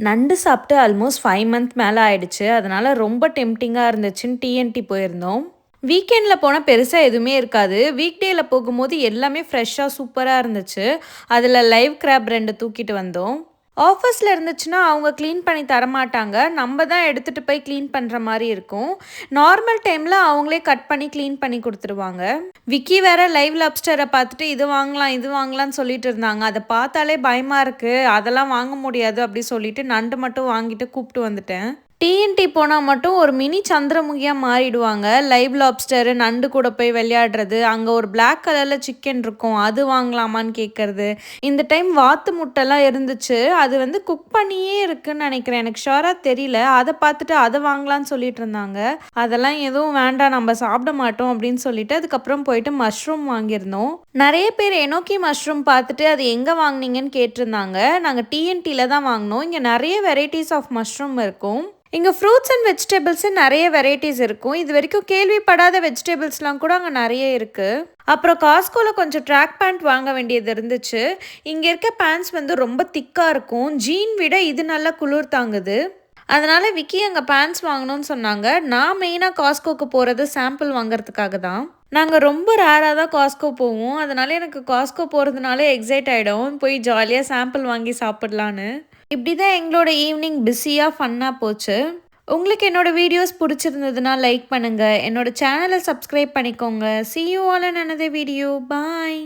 நண்டு சாப்பிட்டு almost 5 month மேலே ஆயிடுச்சு. அதனால ரொம்ப டெம்ப்டிங்காக இருந்துச்சுன்னு டிஎன்டி போயிருந்தோம். வீக்கெண்டில் போனால் பெருசாக எதுவுமே இருக்காது. வீக் டேயில் போகும்போது எல்லாமே ஃப்ரெஷ்ஷாக சூப்பராக இருந்துச்சு. அதில் லைவ் கிராப் 2 தூக்கிட்டு வந்தோம். ஆஃபீஸில் இருந்துச்சுன்னா அவங்க க்ளீன் பண்ணி தரமாட்டாங்க. நம்ம தான் எடுத்துகிட்டு போய் க்ளீன் பண்ணுற மாதிரி இருக்கும். நார்மல் டைமில் அவங்களே கட் பண்ணி க்ளீன் பண்ணி கொடுத்துருவாங்க. விக்கி வேற லைவ் லாப்ஸ்டரை பார்த்துட்டு இது வாங்கலாம் இது வாங்கலாம்னு சொல்லிட்டு இருந்தாங்க. அதை பார்த்தாலே பயமாக இருக்குது, அதெல்லாம் வாங்க முடியாது அப்படி சொல்லிட்டு நண்டு மட்டும் வாங்கிட்டு கூப்பிட்டு வந்துட்டேன். டிஎன்டி போனால் மட்டும் ஒரு மினி சந்திரமுகியாக மாறிடுவாங்க. லைவ் லாப்ஸ்டரு நண்டு கூட போய் விளையாடுறது, அங்கே ஒரு பிளாக் கலரில் சிக்கன் இருக்கும் அது வாங்கலாமான்னு கேட்குறது. இந்த டைம் வாத்து முட்டைலாம் இருந்துச்சு, அது வந்து குக் பண்ணியே இருக்குன்னு நினைக்கிறேன், எனக்கு ஷோராக தெரியல. அதை பார்த்துட்டு அதை வாங்கலான்னு சொல்லிட்டு இருந்தாங்க. அதெல்லாம் எதுவும் வேண்டாம், நம்ம சாப்பிட மாட்டோம் அப்படின்னு சொல்லிட்டு அதுக்கப்புறம் போயிட்டு மஷ்ரூம் வாங்கியிருந்தோம். நிறைய பேர் எனோக்கி மஷ்ரூம் பார்த்துட்டு அது எங்கே வாங்கினீங்கன்னு கேட்டிருந்தாங்க. நாங்கள் டிஎன்டியில் தான் வாங்கினோம். இங்கே நிறைய வெரைட்டிஸ் ஆஃப் மஷ்ரூம் இருக்கும். இங்கே ஃப்ரூட்ஸ் அண்ட் வெஜிடபிள்ஸு நிறைய வெரைட்டிஸ் இருக்கும். இது வரைக்கும் கேள்விப்படாத வெஜிடபிள்ஸ்லாம் கூட அங்கே நிறைய இருக்குது. அப்புறம் காஸ்கோவில் கொஞ்சம் ட்ராக் பேண்ட் வாங்க வேண்டியது இருந்துச்சு. இங்கே இருக்க பேண்ட்ஸ் வந்து ரொம்ப திக்காக இருக்கும். ஜீன் விட இது நல்லா குளிர் தாங்குது. அதனால் விக்கி அங்கே பேண்ட்ஸ் வாங்கணும்னு சொன்னாங்க. நான் மெயினாக காஸ்கோக்கு போகிறது சாம்பிள் வாங்குறதுக்காக தான். நாங்கள் ரொம்ப ரேராக தான் காஸ்கோ போவோம். அதனால எனக்கு காஸ்கோ போகிறதுனால எக்ஸைட் ஆகிடும், போய் ஜாலியாக சாம்பிள் வாங்கி சாப்பிட்லான்னு. இப்படி தான் எங்களோட ஈவினிங் பிஸியாக ஃபன்னாக போச்சு. உங்களுக்கு என்னோடய வீடியோஸ் பிடிச்சிருந்ததுன்னா லைக் பண்ணுங்கள், என்னோடய சேனலை சப்ஸ்கிரைப் பண்ணிக்கோங்க. See you all in another video. Bye.